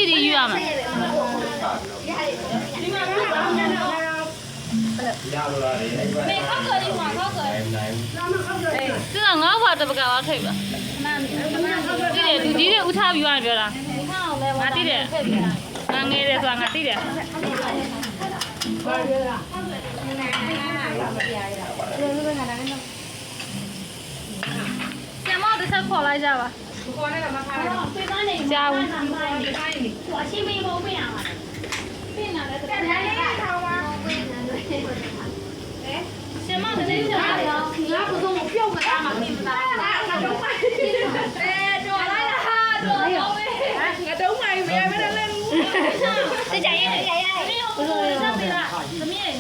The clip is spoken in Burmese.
ဒီယူရမှာမေခောက်ကြရမှာခောက်ကြသူကငါ့ဘာတပကားထိပ်ပါတိတယ်သူကြီးတွေဥထားပြီးသွားပြောတာငါတိတယ်ငါငယ်တယ်ဆိုတာငါတိတယ်ကျမတို့ဆက်ခေါ်လိုက်ကြပါခေါ်လိုက်တော့မထားဘူးပြေးသားနေကြားဘူးအရှိမေးမပေးရမှာပြင်လာတယ်တက်တယ်ထောင်းပါကျမတို့လည်းကြားတယ်ငါဘုံကိုပြုတ်မသားမှပြင်မသားငါတော့ပိုက်တော်လိုက်လားဟာတော်တော့ပဲငါတုံးနိုင်မရမနဲ့လည်းဘူးစိတ်ကြရဲရဲရဲဘယ်လိုလဲသမီး